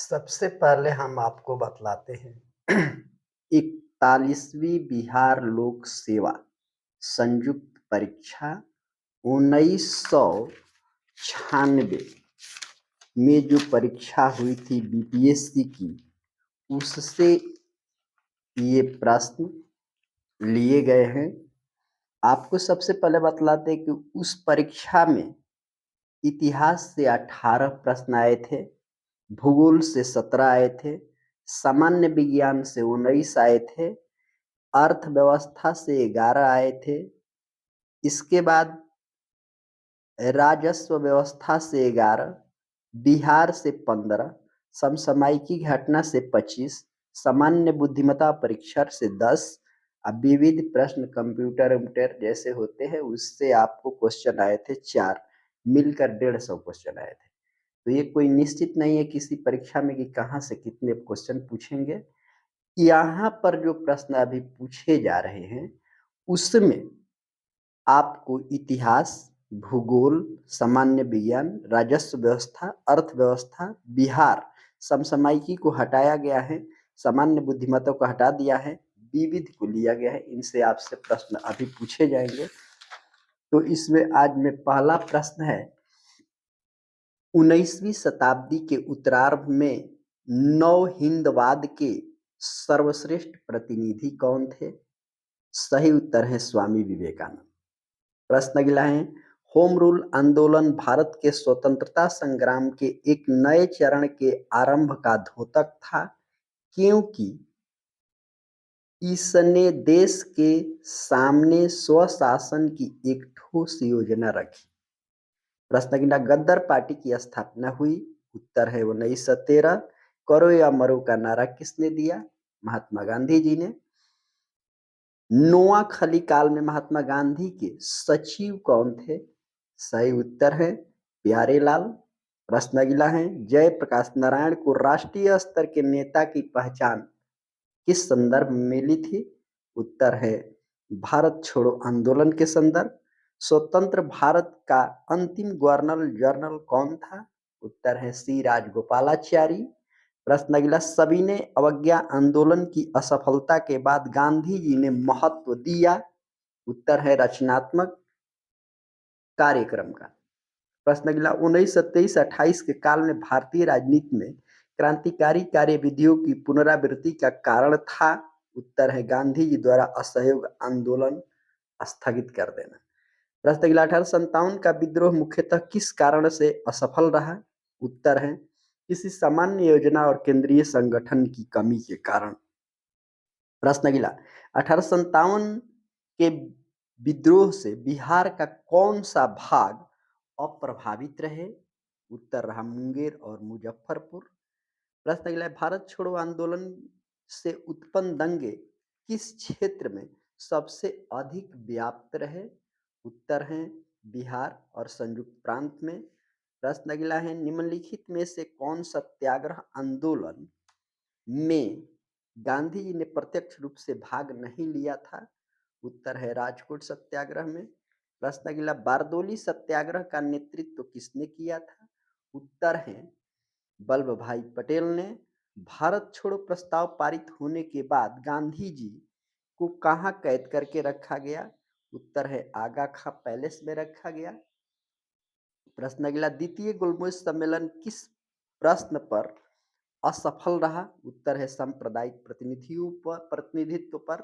सबसे पहले हम आपको बतलाते हैं 41वीं बिहार लोक सेवा संयुक्त परीक्षा 1996 में जो परीक्षा हुई थी बीपीएससी की, उससे ये प्रश्न लिए गए हैं। आपको सबसे पहले बतलाते हैं कि उस परीक्षा में इतिहास से 18 प्रश्न आए थे, भूगोल से 17 आए थे, सामान्य विज्ञान से 19 आए थे, अर्थव्यवस्था से 11 आए थे। इसके बाद राजस्व व्यवस्था से 11, बिहार से 15, समसामयिकी घटना से 25, सामान्य बुद्धिमत्ता परीक्षण से 10, अब विविध प्रश्न कंप्यूटर उम्प्यूटर जैसे होते हैं उससे आपको क्वेश्चन आए थे 4, मिलकर 150 क्वेश्चन आए थे। तो ये कोई निश्चित नहीं है किसी परीक्षा में कि कहाँ से कितने क्वेश्चन पूछेंगे। यहाँ पर जो प्रश्न अभी पूछे जा रहे हैं उसमें आपको इतिहास, भूगोल, सामान्य विज्ञान, राजस्व व्यवस्था, अर्थव्यवस्था, बिहार, समसामयिकी को हटाया गया है, सामान्य बुद्धिमत्ता को हटा दिया है, विविध को लिया गया है। इनसे आपसे प्रश्न अभी पूछे जाएंगे। तो इसमें आज में पहला प्रश्न है, 19वीं शताब्दी के उत्तरार्ध में नव हिंदवाद के सर्वश्रेष्ठ प्रतिनिधि कौन थे? सही उत्तर है स्वामी विवेकानंद। प्रश्न अगला है, होम रूल आंदोलन भारत के स्वतंत्रता संग्राम के एक नए चरण के आरंभ का द्योतक था, क्योंकि इसने देश के सामने स्वशासन की एक ठोस योजना रखी। प्रश्न अगला, गद्दार पार्टी की स्थापना हुई। उत्तर है 1913। करो या मरो का नारा किसने दिया? महात्मा गांधी जी ने। नोआखली काल में महात्मा गांधी के सचिव कौन थे? सही उत्तर है प्यारेलाल। प्रश्न अगला है, जयप्रकाश नारायण को राष्ट्रीय स्तर के नेता की पहचान किस संदर्भ में मिली थी? उत्तर है भारत छोड़ो आंदोलन के संदर्भ। स्वतंत्र भारत का अंतिम गवर्नर जनरल कौन था? उत्तर है सी राजगोपालाचारी। प्रश्न अगला, सविनय अवज्ञा आंदोलन की असफलता के बाद गांधी जी ने महत्व दिया। उत्तर है रचनात्मक कार्यक्रम का। प्रश्न अगला, 1927-28 के काल में भारतीय राजनीति में क्रांतिकारी कार्यविधियों की पुनरावृत्ति का कारण था। उत्तर है गांधी जी द्वारा असहयोग आंदोलन स्थगित कर देना। प्रश्न अगला, 1857 का विद्रोह मुख्यतः किस कारण से असफल रहा? उत्तर है किसी सामान्य योजना और केंद्रीय संगठन की कमी के कारण। प्रश्न अगला, 1857 के विद्रोह से बिहार का कौन सा भाग अप्रभावित रहे? उत्तर रहा मुंगेर और मुजफ्फरपुर। प्रश्न अगला, भारत छोड़ो आंदोलन से उत्पन्न दंगे किस क्षेत्र में सबसे अधिक व्याप्त रहे? उत्तर हैं बिहार और संयुक्त प्रांत में। प्रश्न अगला है, निम्नलिखित में से कौन सत्याग्रह आंदोलन में गांधी जी ने प्रत्यक्ष रूप से भाग नहीं लिया था? उत्तर है राजकोट सत्याग्रह में। प्रश्न अगला, बारदोली सत्याग्रह का नेतृत्व किसने किया था? उत्तर है वल्लभ भाई पटेल ने। भारत छोड़ो प्रस्ताव पारित होने के बाद गांधी जी को कहां कैद करके रखा गया? उत्तर है आगा खां पैलेस में रखा गया। प्रश्न अगला, द्वितीय गुलमोज सम्मेलन किस प्रश्न पर असफल रहा? उत्तर है सांप्रदायिक प्रतिनिधित्व पर।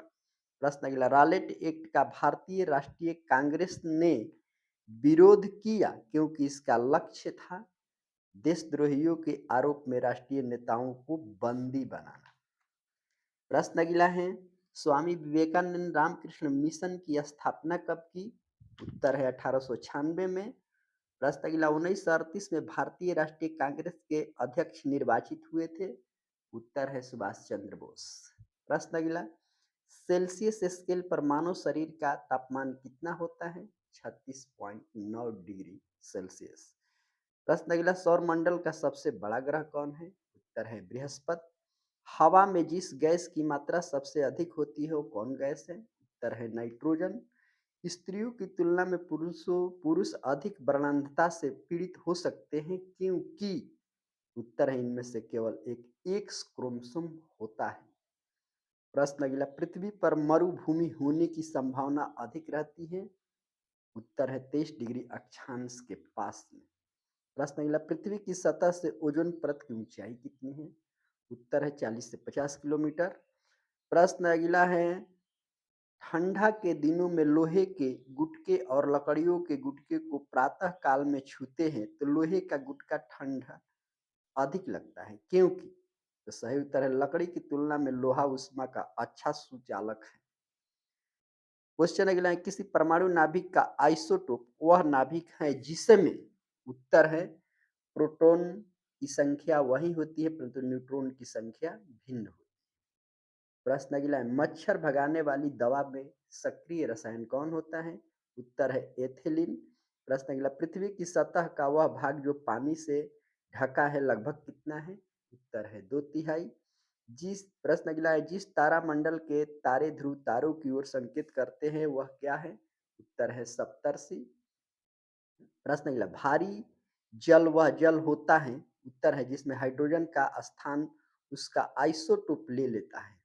प्रश्न अगला, रॉलेट एक्ट का भारतीय राष्ट्रीय कांग्रेस ने विरोध किया क्योंकि इसका लक्ष्य था देशद्रोहियों के आरोप में राष्ट्रीय नेताओं को बंदी बनाना। प्रश्न अगला है, स्वामी विवेकानंद रामकृष्ण मिशन की स्थापना कब की? उत्तर है 1896 में। प्रश्न अगला, 1938 में भारतीय राष्ट्रीय कांग्रेस के अध्यक्ष निर्वाचित हुए थे। उत्तर है सुभाष चंद्र बोस। प्रश्न अगला, सेल्सियस स्केल पर मानव शरीर का तापमान कितना होता है? 36.9 डिग्री सेल्सियस। प्रश्न अगला, सौर मंडल का सबसे बड़ा ग्रह कौन है? उत्तर है बृहस्पति। हवा में जिस गैस की मात्रा सबसे अधिक होती है वो कौन गैस है? उत्तर है नाइट्रोजन। स्त्रियों की तुलना में पुरुष अधिक वर्णांधता से पीड़ित हो सकते हैं क्योंकि उत्तर है इनमें से केवल एक एक्स क्रोमोसोम होता है। प्रश्न अगला, पृथ्वी पर मरुभूमि होने की संभावना अधिक रहती है। उत्तर है 23 डिग्री अक्षांश के पास में। प्रश्न अगला, पृथ्वी की सतह से ओजोन परत की ऊंचाई कितनी है। उत्तर है 40 से 50 किलोमीटर। प्रश्न अगला है, ठंडा के दिनों में लोहे के गुटके और लकड़ियों के गुटके को प्रातः काल में छूते हैं तो लोहे का गुटका ठंडा अधिक लगता है, क्योंकि? तो सही उत्तर है, लकड़ी की तुलना में लोहा ऊष्मा का अच्छा सुचालक है। क्वेश्चन अगला है, किसी परमाणु नाभिक का आइसोटोप वह नाभिक है जिसमें? उत्तर है, प्रोटॉन की संख्या वही होती है परंतु न्यूट्रॉन की संख्या भिन्न होती है। प्रश्न अगला है, मच्छर भगाने वाली दवा में सक्रिय रसायन कौन होता है। उत्तर है एथिलीन। प्रश्न अगला, पृथ्वी की सतह का वह भाग जो पानी से ढका है लगभग कितना है। उत्तर है 2/3। जिस प्रश्न अगला है, जिस तारामंडल के तारे ध्रुव तारों की ओर संकेत करते हैं वह क्या है। उत्तर है सप्तर्षि। प्रश्न अगला, भारी जल वह जल होता है। उत्तर है जिसमें हाइड्रोजन का स्थान उसका आइसोटोप ले लेता है।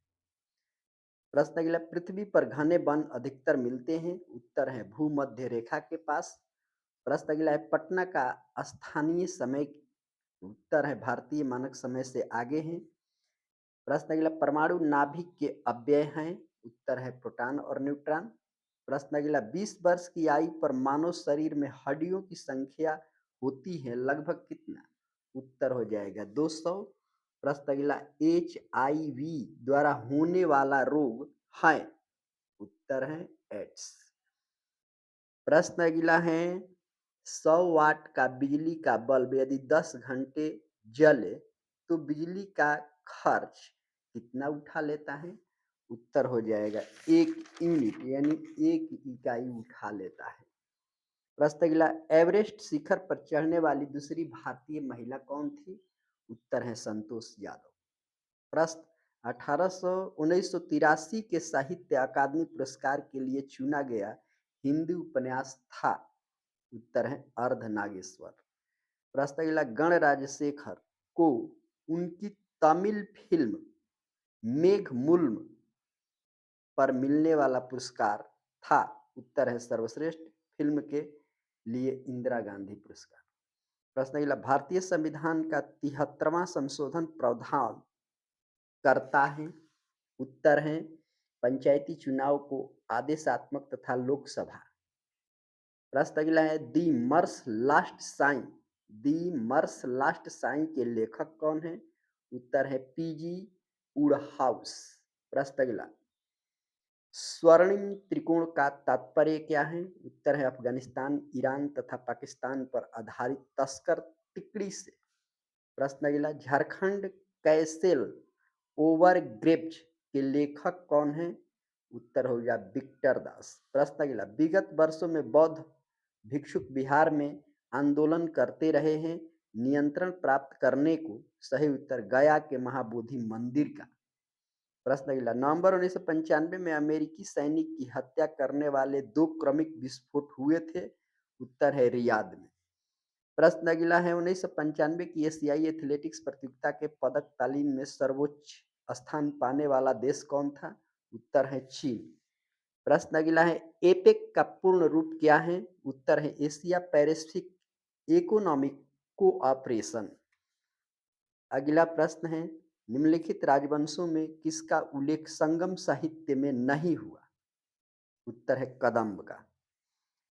प्रश्न अगला, पृथ्वी पर घने वन अधिकतर मिलते हैं। उत्तर है भूमध्य रेखा के पास। प्रश्न अगला है, पटना का स्थानीय समय। उत्तर है भारतीय मानक समय से आगे है। प्रश्न अगला, परमाणु नाभिक के अव्यय हैं। उत्तर है प्रोटॉन और न्यूट्रॉन। प्रश्न अगला, 20 वर्ष की आयु पर मानव शरीर में हड्डियों की संख्या होती है लगभग कितना। उत्तर हो जाएगा 200। प्रश्न अगला, HIV द्वारा होने वाला रोग है। उत्तर है एड्स। प्रश्न अगला है, 100 वाट का बिजली का बल्ब यदि 10 घंटे जले तो बिजली का खर्च कितना उठा लेता है। उत्तर हो जाएगा 1 यूनिट यानी 1 इकाई उठा लेता है। प्रश्न अगला, एवरेस्ट शिखर पर चढ़ने वाली दूसरी भारतीय महिला कौन थी। उत्तर है संतोष यादव। प्रश्न, 1983 के साहित्य अकादमी पुरस्कार के लिए चुना गया हिंदी उपन्यास था। उत्तर है अर्धनागेश्वर। प्रश्न अगला, गणराजशेखर को उनकी तमिल फिल्म मेघमुल्म पर मिलने वाला पुरस्कार था। उत्तर है सर्वश्रेष्ठ फिल्म के लिए इंदिरा गांधी पुरस्कार। प्रश्न अगला, भारतीय संविधान का 73वां संशोधन प्रावधान करता है। उत्तर है पंचायती चुनाव को आदेशात्मक तथा लोकसभा। प्रश्न अगला है, दी मर्स लास्ट साइन। दी मर्स लास्ट साइन के लेखक कौन है। उत्तर है PG वुडहाउस। प्रश्न अगला, स्वर्णिम त्रिकोण का तात्पर्य क्या है। उत्तर है अफगानिस्तान, ईरान तथा पाकिस्तान पर आधारित तस्कर टिकड़ी से। प्रश्न अगला, झारखंड कैसेल ओवरग्रेव्ज के लेखक कौन है। उत्तर हो गया विक्टर दास। प्रश्न अगला, विगत वर्षों में बौद्ध भिक्षुक बिहार में आंदोलन करते रहे हैं नियंत्रण प्राप्त करने को। सही उत्तर गया के महाबोधि मंदिर का। प्रश्न अगला, नवंबर 1995 में अमेरिकी सैनिक की हत्या करने वाले 2 क्रमिक विस्फोट हुए थे। उत्तर है रियाद में। प्रश्न अगला है, 1995 की एशियाई एथलेटिक्स प्रतियोगिता के पदक तालीम में सर्वोच्च स्थान पाने वाला देश कौन था। उत्तर है चीन। प्रश्न अगला है, एपेक का पूर्ण रूप क्या है। उत्तर है एशिया पैसिफिक इकोनॉमिक कोऑपरेशन। अगला प्रश्न है, निम्नलिखित राजवंशों में किसका उल्लेख संगम साहित्य में नहीं हुआ। उत्तर है कदम्ब का।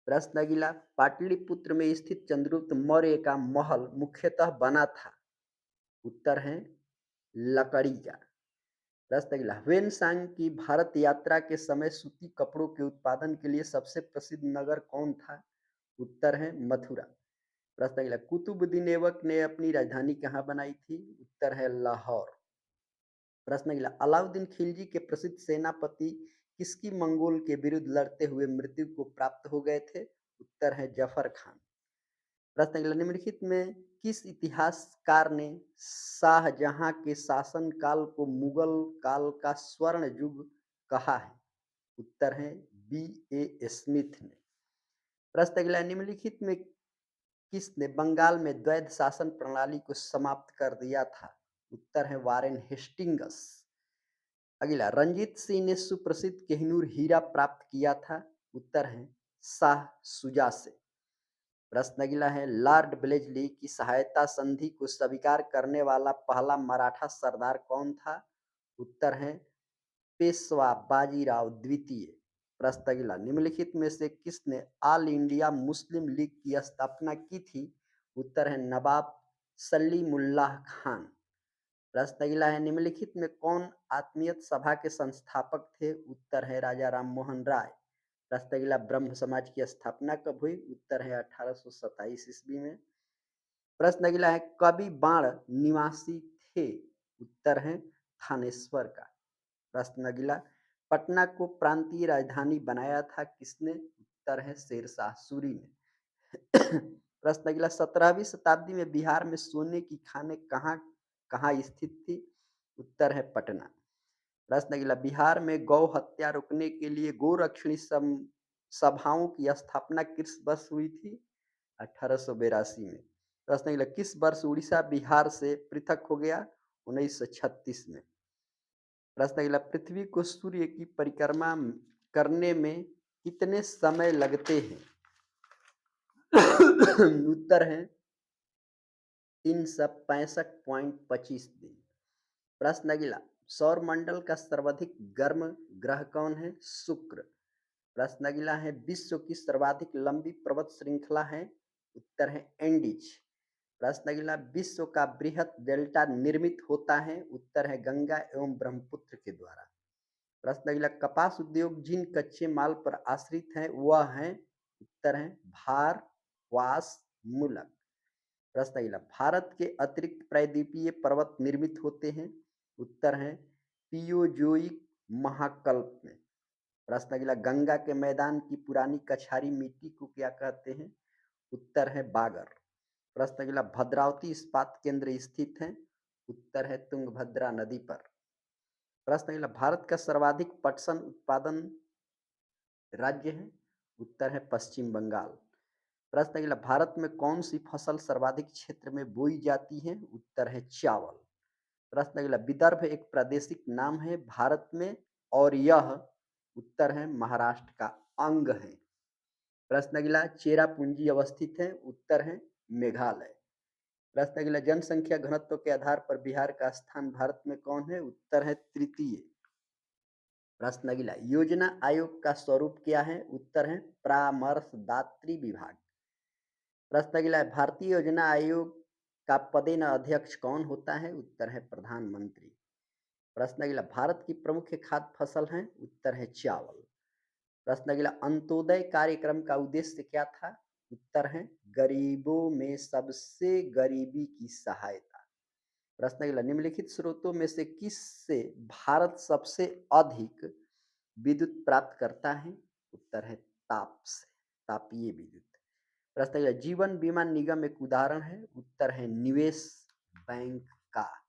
प्रश्न अगला, पाटलिपुत्र में स्थित चंद्रगुप्त मौर्य का महल मुख्यतः बना था। उत्तर है लकड़ी का। प्रश्न अगला, ह्वेनसांग की भारत यात्रा के समय सूती कपड़ों के उत्पादन के लिए सबसे प्रसिद्ध नगर कौन था। उत्तर है मथुरा। प्रश्न अगला, कुतुबुद्दीन ऐबक ने अपनी राजधानी कहाँ बनाई थी। उत्तर है लाहौर। प्रश्न अगला, अलाउद्दीन खिलजी के प्रसिद्ध सेनापति किसकी मंगोल के विरुद्ध लड़ते हुए मृत्यु को प्राप्त हो गए थे। उत्तर है जफर खान। प्रश्न अगला, निम्नलिखित में किस इतिहासकार ने शाहजहां के शासन काल को मुगल काल का स्वर्ण युग कहा है। उत्तर है B.A. स्मिथ ने। प्रश्न अगला, निम्नलिखित में किसने बंगाल में द्वैध शासन प्रणाली को समाप्त कर दिया था? उत्तर है वारेन हेस्टिंग्स। अगला, रंजीत सिंह ने सुप्रसिद्ध कोहिनूर हीरा प्राप्त किया था? उत्तर है शाह शुजा से। प्रश्न अगला है, लॉर्ड ब्लेजली की सहायता संधि को स्वीकार करने वाला पहला मराठा सरदार कौन था? उत्तर है पेशवा बाजीराव द्वितीय। प्रश्न अगला, निम्नलिखित में से किसने ऑल इंडिया मुस्लिम लीग की स्थापना की थी? उत्तर है नवाब सलीमुल्लाह खान। प्रश्न अगला है, निम्नलिखित में कौन आत्मीयत सभा के संस्थापक थे? उत्तर है राजा राममोहन राय। प्रश्न अगला, ब्रह्म समाज की स्थापना कब हुई? उत्तर है 1827 ईस्वी में। प्रश्न अगला है, कवि बाण निवासी थे? उत्तर है थानेश्वर का। प्रश्न अगला, पटना को प्रांतीय राजधानी बनाया था किसने? उत्तर है शेरशाह सूरी ने। प्रश्न अगला, 17वीं शताब्दी में बिहार में सोने की खानें कहाँ कहाँ स्थित थी? उत्तर है पटना। प्रश्न अगला, बिहार में गौ हत्या रोकने के लिए गोरक्षणी सभाओं की स्थापना किस वर्ष हुई थी? 1882 में। प्रश्न अगला, किस वर्ष उड़ीसा बिहार से पृथक हो गया? 1936 में। प्रश्न अगला, पृथ्वी को सूर्य की परिक्रमा करने में कितने समय लगते हैं? उत्तर है 365.25 दिन। प्रश्न अगला, सौर मंडल का सर्वाधिक गर्म ग्रह कौन है? शुक्र। प्रश्न अगला है, विश्व की सर्वाधिक लंबी पर्वत श्रृंखला है? उत्तर है एंडीज। प्रश्न अगला, विश्व का बृहत डेल्टा निर्मित होता है? उत्तर है गंगा एवं ब्रह्मपुत्र के द्वारा। प्रश्न अगला, कपास उद्योग जिन कच्चे माल पर आश्रित है वह है? उत्तर है भार, वास, मूलक। प्रश्न अगला, भारत के अतिरिक्त प्रायद्वीपीय पर्वत निर्मित होते हैं? उत्तर है पियोजोइक महाकल्प में। प्रश्न अगला, गंगा के मैदान की पुरानी कछारी मिट्टी को क्या कहते हैं? उत्तर है बागर। प्रश्न अगला, भद्रावती इस्पात केंद्र स्थित है? उत्तर है तुंगभद्रा नदी पर। प्रश्न अगला, भारत का सर्वाधिक पटसन उत्पादन राज्य है? उत्तर है पश्चिम बंगाल। प्रश्न अगला, भारत में कौन सी फसल सर्वाधिक क्षेत्र में बोई जाती है? उत्तर है चावल। प्रश्न अगला, विदर्भ एक प्रादेशिक नाम है भारत में और यह? उत्तर है महाराष्ट्र का अंग है। प्रश्न अगला, चेरापूंजी अवस्थित है? उत्तर है मेघालय। प्रश्न अगला, जनसंख्या घनत्व के आधार पर बिहार का स्थान भारत में कौन है? उत्तर है तृतीय। प्रश्न अगला, योजना आयोग का स्वरूप क्या है? उत्तर है परामर्शदात्री विभाग। प्रश्न अगला, भारतीय योजना आयोग का पदेन अध्यक्ष कौन होता है? उत्तर है प्रधानमंत्री। प्रश्न अगला, भारत की प्रमुख खाद्य फसल है? उत्तर है चावल। प्रश्न अगला, अंत्योदय कार्यक्रम का उद्देश्य क्या था? उत्तर है गरीबों में सबसे गरीबी की सहायता। प्रश्न अगला, निम्नलिखित स्रोतों में से किससे भारत सबसे अधिक विद्युत प्राप्त करता है? उत्तर है ताप से, तापीय विद्युत। प्रश्न अगला, जीवन बीमा निगम एक उदाहरण है? उत्तर है निवेश बैंक का।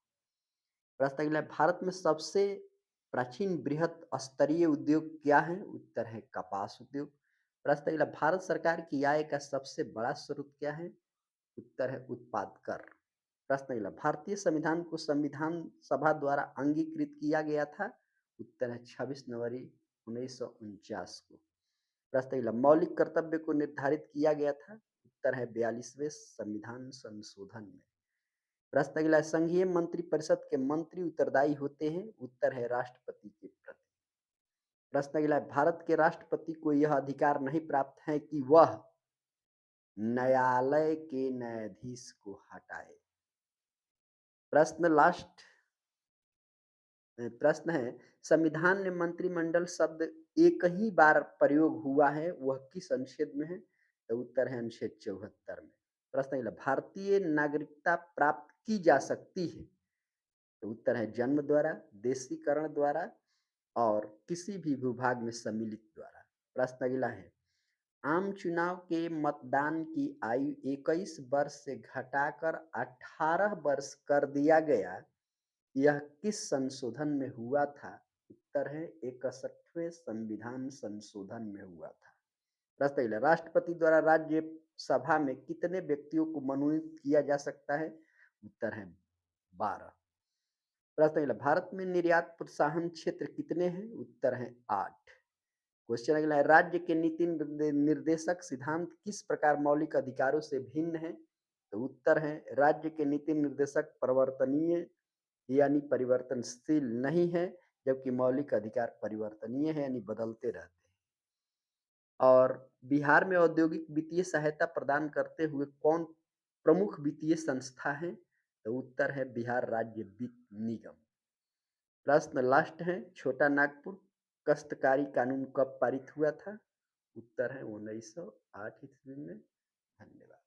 प्रश्न अगला, भारत में सबसे प्राचीन बृहत स्तरीय उद्योग क्या है? उत्तर है कपास उद्योग। प्रश्न अगला, भारत सरकार की आय का सबसे बड़ा स्रोत क्या है? उत्तर है उत्पाद कर। प्रश्न अगला, भारतीय संविधान को संविधान सभा द्वारा अंगीकृत किया गया था? उत्तर है 26 जनवरी 1949 को। प्रश्न अगला, मौलिक कर्तव्य को निर्धारित किया गया था? उत्तर है 42वें संविधान संशोधन में। प्रश्न अगला, संघीय मंत्री परिषद के मंत्री उत्तरदायी होते हैं? उत्तर है राष्ट्रपति के प्रति। प्रश्न अगला, भारत के राष्ट्रपति को यह अधिकार नहीं प्राप्त है कि वह न्यायालय के न्यायाधीश को हटाए। प्रश्न लास्ट प्रश्न है, संविधान में मंत्रिमंडल शब्द एक ही बार प्रयोग हुआ है, वह किस अनुच्छेद में है? तो उत्तर है अनुच्छेद 74 में। प्रश्न अगला, भारतीय नागरिकता प्राप्त की जा सकती है? तो उत्तर है जन्म द्वारा, देशीकरण द्वारा और किसी भी भूभाग में सम्मिलित द्वारा। प्रश्न अगला है, आम चुनाव के मतदान की आयु 21 वर्ष से घटाकर 18 वर्ष कर दिया गया, यह किस संशोधन में हुआ था? उत्तर है 61वें संविधान संशोधन में हुआ था। प्रश्न अगला, राष्ट्रपति द्वारा राज्य सभा में कितने व्यक्तियों को मनोनीत किया जा सकता है? उत्तर है 12। प्रश्न अगला, भारत में निर्यात प्रोत्साहन क्षेत्र कितने हैं? उत्तर है 8। क्वेश्चन अगला है, राज्य के नीति निर्देशक सिद्धांत किस प्रकार मौलिक अधिकारों से भिन्न है? तो उत्तर है, राज्य के नीति निर्देशक परिवर्तनीय यानी परिवर्तनशील नहीं है, जबकि मौलिक अधिकार परिवर्तनीय है यानी बदलते रहते हैं। और बिहार में औद्योगिक वित्तीय सहायता प्रदान करते हुए कौन प्रमुख वित्तीय संस्था है? तो उत्तर है बिहार राज्य वित्त निगम। प्रश्न लास्ट है, छोटा नागपुर काश्तकारी कानून कब पारित हुआ था? उत्तर है 1908 ईस्वी में। धन्यवाद।